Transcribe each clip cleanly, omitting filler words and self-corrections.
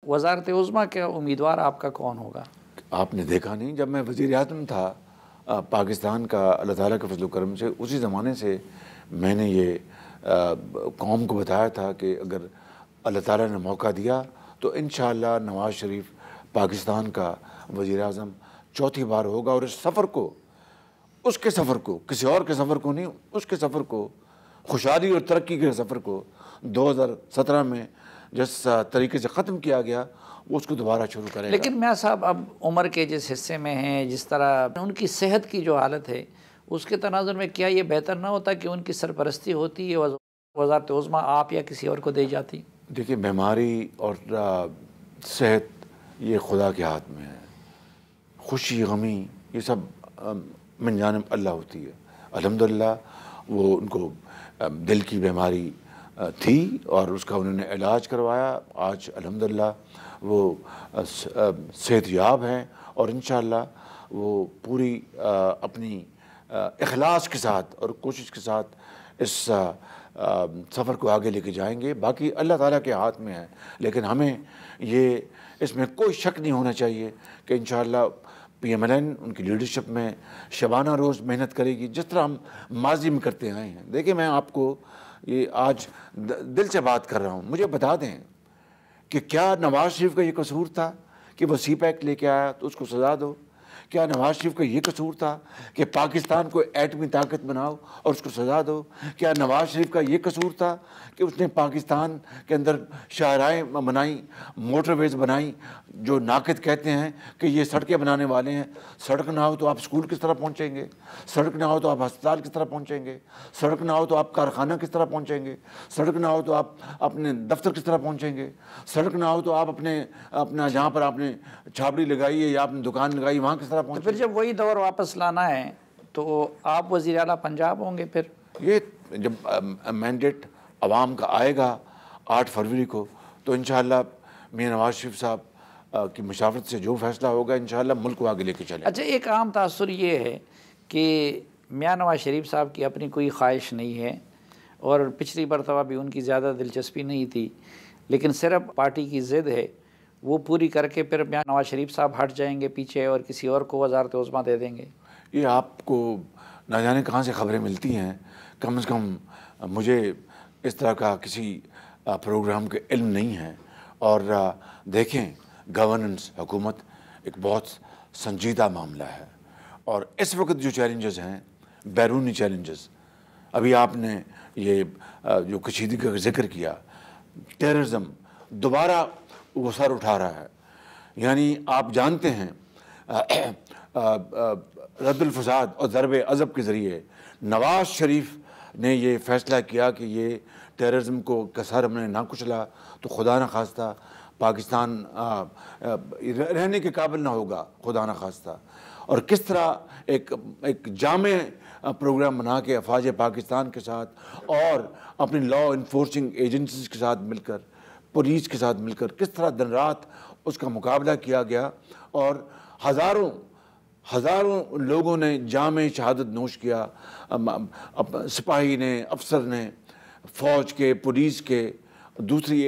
वज़ारत उज़्मा का उम्मीदवार आपका कौन होगा? आपने देखा नहीं, जब मैं वज़ीर आज़म था पाकिस्तान का, अल्लाह ताला के फज़ल व करम से उसी ज़माने से मैंने ये कौम को बताया था कि अगर अल्लाह ताला ने मौका दिया तो इंशाअल्लाह नवाज़ शरीफ पाकिस्तान का वज़ीर आज़म चौथी बार होगा। और इस सफ़र को, उसके सफ़र को, किसी और के सफ़र को नहीं, उसके सफ़र को, खुशहाली और तरक्की के सफ़र को 2017 में जिस तरीके से ख़त्म किया गया वो उसको दोबारा शुरू करेगा। लेकिन मियाँ साहब अब उम्र के जिस हिस्से में हैं, जिस तरह उनकी सेहत की जो हालत है, उसके तनाज़ुर में क्या ये बेहतर ना होता कि उनकी सरपरस्ती होती है वज़ारत उज़्मा आप या किसी और को दी जाती? देखिए, बीमारी और सेहत ये खुदा के हाथ में है। खुशी गमी ये सब मिन जानिब अल्लाह होती है। अल्हम्दुलिल्लाह वो उनको दिल की बीमारी थी और उसका उन्होंने इलाज करवाया। आज अल्हम्दुलिल्लाह वो सेहतयाब हैं और इंशाअल्लाह वो पूरी अपनी इखलास के साथ और कोशिश के साथ इस सफ़र को आगे लेके जाएंगे। बाकी अल्लाह ताला के हाथ में है, लेकिन हमें ये इसमें कोई शक नहीं होना चाहिए कि इंशाअल्लाह PMLN उनकी लीडरशिप में शबाना रोज़ मेहनत करेगी, जिस तरह हम माजी में करते आए हैं। देखिए, मैं आपको ये आज दिल से बात कर रहा हूँ, मुझे बता दें कि क्या नवाज़ शरीफ का ये कसूर था कि वो CPEC लेके आया तो उसको सज़ा दो? क्या नवाज़ शरीफ का ये कसूर था कि पाकिस्तान को एटमी ताकत बनाओ और उसको सज़ा दो? क्या नवाज़ शरीफ का ये कसूर था कि उसने पाकिस्तान के अंदर शाहराहें बनाई, मोटरवेज़ बनाई, जो नाक़िद कहते हैं कि ये सड़कें बनाने वाले हैं? सड़क ना हो तो आप स्कूल किस तरह पहुँचेंगे? सड़क ना हो तो आप अस्पताल किस तरह पहुँचेंगे? सड़क ना हो तो आप कारखाना किस तरह पहुँचेंगे? सड़क ना हो तो आप अपने दफ्तर किस तरह पहुँचेंगे? सड़क ना हो तो आप अपना जहाँ पर आपने छाबड़ी लगाई है या आपने दुकान लगाई वहाँ किस तरह तो फिर जब वही दौर वापस लाना है तो आप वज़ीर आला पंजाब होंगे? फिर ये जब मैंडेट अवाम का आएगा 8 फरवरी को तो इंशाअल्लाह मियां नवाज़ शरीफ साहब की मुशावरत से जो फैसला होगा इंशाअल्लाह मुल्क को आगे लेके चले। अच्छा, एक आम तासुर ये है कि मियां नवाज़ शरीफ साहब की अपनी कोई ख्वाहिश नहीं है और पिछली मरतबा भी उनकी ज़्यादा दिलचस्पी नहीं थी, लेकिन सिर्फ पार्टी की ज़िद है, वो पूरी करके फिर मियां नवाज़ शरीफ साहब हट जाएंगे पीछे और किसी और को वज़ारत उज़्मा दे देंगे। ये आपको ना जाने कहाँ से खबरें मिलती हैं। कम से कम मुझे इस तरह का किसी प्रोग्राम के इल्म नहीं है। और देखें, गवर्नेंस, हुकूमत एक बहुत संजीदा मामला है और इस वक्त जो चैलेंजेस हैं, बैरूनी चैलेंजेस, अभी आपने ये जो कशीदगी का जिक्र किया, टेररिज्म दोबारा वो सर उठा रहा है। यानी आप जानते हैं रद्दुल फसाद और ज़रब अज़ब के ज़रिए नवाज़ शरीफ ने ये फ़ैसला किया कि ये टेररिज्म को कसर हमने ना कुचला तो खुदा न खास्ता पाकिस्तान रहने के काबिल ना होगा, खुदा न खास्ता। और किस तरह एक जामे प्रोग्राम बना के अफवाज पाकिस्तान के साथ और अपनी लॉ इन्फोर्सिंग एजेंसीज के साथ मिलकर, पुलिस के साथ मिलकर किस तरह दिन रात उसका मुकाबला किया गया और हज़ारों लोगों ने जामे शहादत नोश किया। सिपाही ने, अफसर ने, फ़ौज के, पुलिस के, दूसरी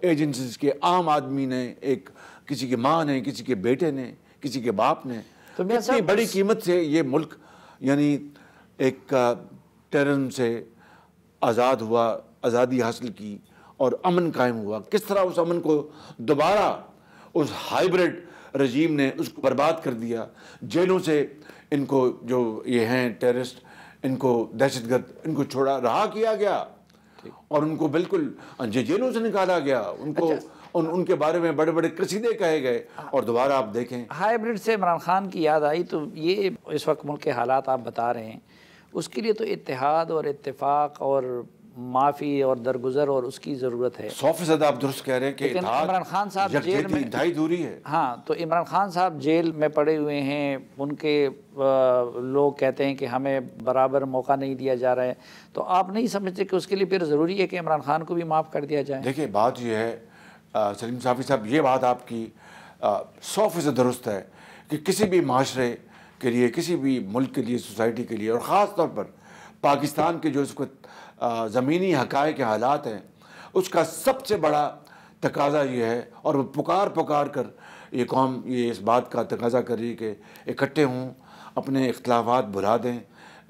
एजेंसीज के, आम आदमी ने, एक किसी की माँ ने, किसी के बेटे ने, किसी के बाप ने, तो इतनी बड़ी कीमत से ये मुल्क यानी एक टेररिज्म से आज़ाद हुआ, आज़ादी हासिल की और अमन कायम हुआ। किस तरह उस अमन को दोबारा उस हाइब्रिड रजीम ने उसको बर्बाद कर दिया। जेलों से इनको, जो ये हैं टेररिस्ट, इनको दहशतगर्द, इनको छोड़ा, रहा किया गया और उनको बिल्कुल जेलों से निकाला गया। उनको उनके बारे में बड़े बड़े कसीदे कहे गए और दोबारा आप देखें। हाइब्रिड से इमरान खान की याद आई, तो ये इस वक्त मुल्क के हालात आप बता रहे हैं, उसके लिए तो इत्तेहाद और इत्तेफाक और माफ़ी और दरगुजर और उसकी ज़रूरत है। 100% आप दुरुस्त कह रहे हैं कि इमरान खान साहब जेल में इंतहाई दूरी है। हाँ, तो इमरान खान साहब जेल में पड़े हुए हैं, उनके लोग कहते हैं कि हमें बराबर मौका नहीं दिया जा रहा है, तो आप नहीं समझते कि उसके लिए फिर ज़रूरी है कि इमरान खान को भी माफ़ कर दिया जाए? देखिए, बात यह है सलीम साफ़ी साहब, ये बात आपकी 100% दुरुस्त है कि किसी भी माशरे के लिए, किसी भी मुल्क के लिए, सोसाइटी के लिए और ख़ास तौर पर पाकिस्तान के जो इस वक्त ज़मीनी हक़ाइक़ के हालात हैं, उसका सबसे बड़ा तकाजा ये है, और वो पुकार पुकार कर ये कौम ये इस बात का तकाजा कर रही है कि इकट्ठे हों, अपने इख्तलाफात भुला दें,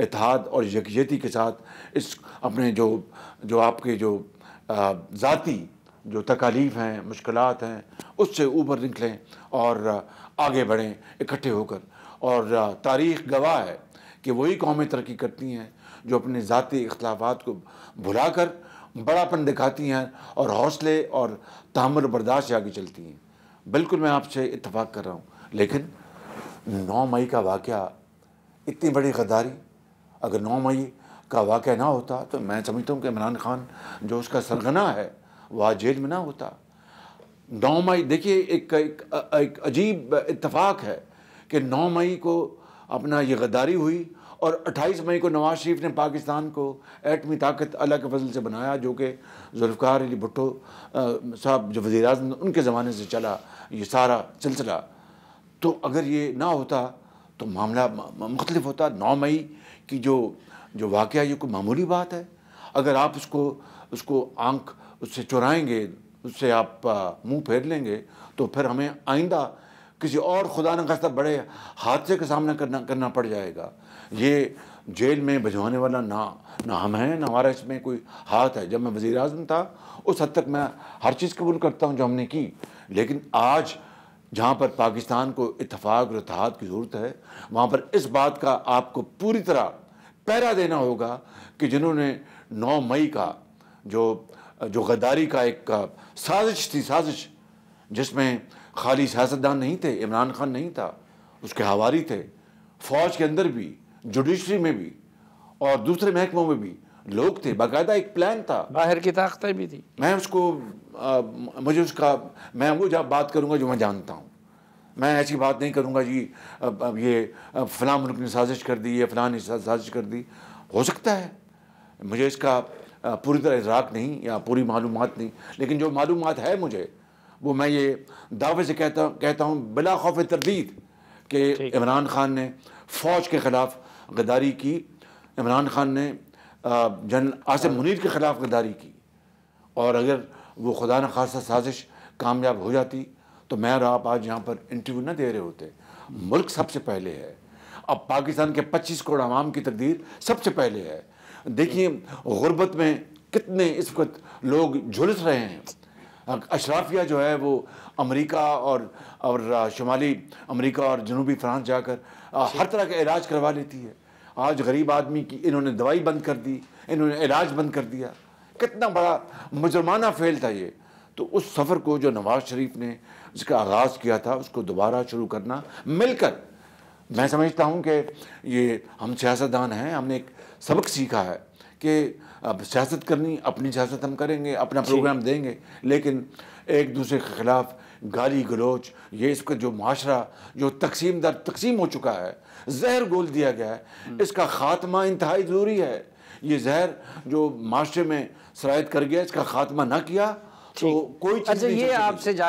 इत्तेहाद और यकजहती के साथ इस अपने जो आपके जो ज़ाती जो तकालीफ हैं, मुश्किलात हैं, उससे ऊपर निकलें और आगे बढ़ें इकट्ठे होकर। और तारीख़ गवाह है कि वही कौमें तरक्की करती हैं जो अपने ज़ाती इख्तलाफात को भुला कर बड़ापन दिखाती हैं और हौसले और तहम्मुल बर्दाश्त से आगे चलती हैं। बिल्कुल मैं आपसे इत्तेफाक कर रहा हूँ, लेकिन 9 मई का वाक़या, इतनी बड़ी गद्दारी, अगर 9 मई का वाक़या ना होता तो मैं समझता हूँ कि इमरान खान जो उसका सरगना है वो आज जेल में ना होता। 9 मई देखिए एक अजीब इत्तेफाक है कि 9 मई को अपना ये गद्दारी हुई और 28 मई को नवाज शरीफ ने पाकिस्तान को एटमी ताकत अल्लाह के फजल से बनाया, जो कि जुल्फ़िकार अली भुट्टो साहब जो वज़ीर आज़म उनके ज़माने से चला ये सारा सिलसिला। तो अगर ये ना होता तो मामला मुख्तलिफ होता। 9 मई की जो वाक़या ये कोई मामूली बात है? अगर आप उसको आंख उससे चुराएँगे, उससे आप मुँह फेर लेंगे, तो फिर हमें आइंदा किसी और खुदा न खास्ता बड़े हादसे का सामना करना पड़ जाएगा। ये जेल में भिजवाने वाला ना हम हैं, ना हमारा इसमें कोई हाथ है। जब मैं वज़ीर आज़म था उस हद तक मैं हर चीज़ कबूल करता हूँ जो हमने की, लेकिन आज जहाँ पर पाकिस्तान को इत्तेफाक और इत्तेहाद की ज़रूरत है, वहाँ पर इस बात का आपको पूरी तरह पहरा देना होगा कि जिन्होंने 9 मई का जो गद्दारी का एक साजिश थी, साजिश जिसमें खाली सियासतदान नहीं थे, इमरान खान नहीं था, उसके हवारी थे, फ़ौज के अंदर भी, जुडिशरी में भी और दूसरे महकमों में भी लोग थे, बाकायदा एक प्लान था, बाहर की ताकतें भी थी। मैं वो बात करूँगा जो मैं जानता हूँ। मैं ऐसी बात नहीं करूँगा जी अब ये फ़लाँ मुल्क ने साजिश कर दी या फ़लाँ ने साजिश कर दी। हो सकता है, मुझे इसका पूरी तरह इदराक नहीं या पूरी मालूमात नहीं, लेकिन जो मालूमात है मुझे वो मैं ये दावे से कहता हूँ बिला खौफ तरदीद कि इमरान खान ने फ़ौज के ख़िलाफ़ गद्दारी की, इमरान खान ने जनरल आसिम मुनीर के ख़िलाफ़ गद्दारी की, और अगर वो खुदा न खास्ता साजिश कामयाब हो जाती तो मैं और आप आज यहाँ पर इंटरव्यू न दे रहे होते। मुल्क सबसे पहले है, अब पाकिस्तान के 25 करोड़ आवाम की तकदीर सबसे पहले है। देखिए गुर्बत में कितने इस वक्त लोग झुलस रहे हैं। अशराफिया जो है वो अमेरिका और शुमाली अमेरिका और जनूबी फ्रांस जाकर हर तरह का इलाज करवा लेती है। आज गरीब आदमी की इन्होंने दवाई बंद कर दी, इन्होंने इलाज बंद कर दिया। कितना बड़ा मुजरमाना फेल था ये। तो उस सफ़र को जो नवाज शरीफ ने इसका आगाज़ किया था उसको दोबारा शुरू करना मिलकर, मैं समझता हूँ कि ये हम सियासतदान हैं, हमने एक सबक सीखा है कि अब सियासत करनी, अपनी सियासत हम करेंगे, अपना प्रोग्राम देंगे, लेकिन एक दूसरे के ख़िलाफ़ गाली गलोच, ये इसका जो माशरा जो तकसीम हो चुका है, जहर घोल दिया गया है, इसका ख़ात्मा इंतहाई ज़रूरी है। ये जहर जो माशरे में सरायत कर गया, इसका ख़ात्मा ना किया तो कोई चीज़ नहीं। अच्छा, ये आपसे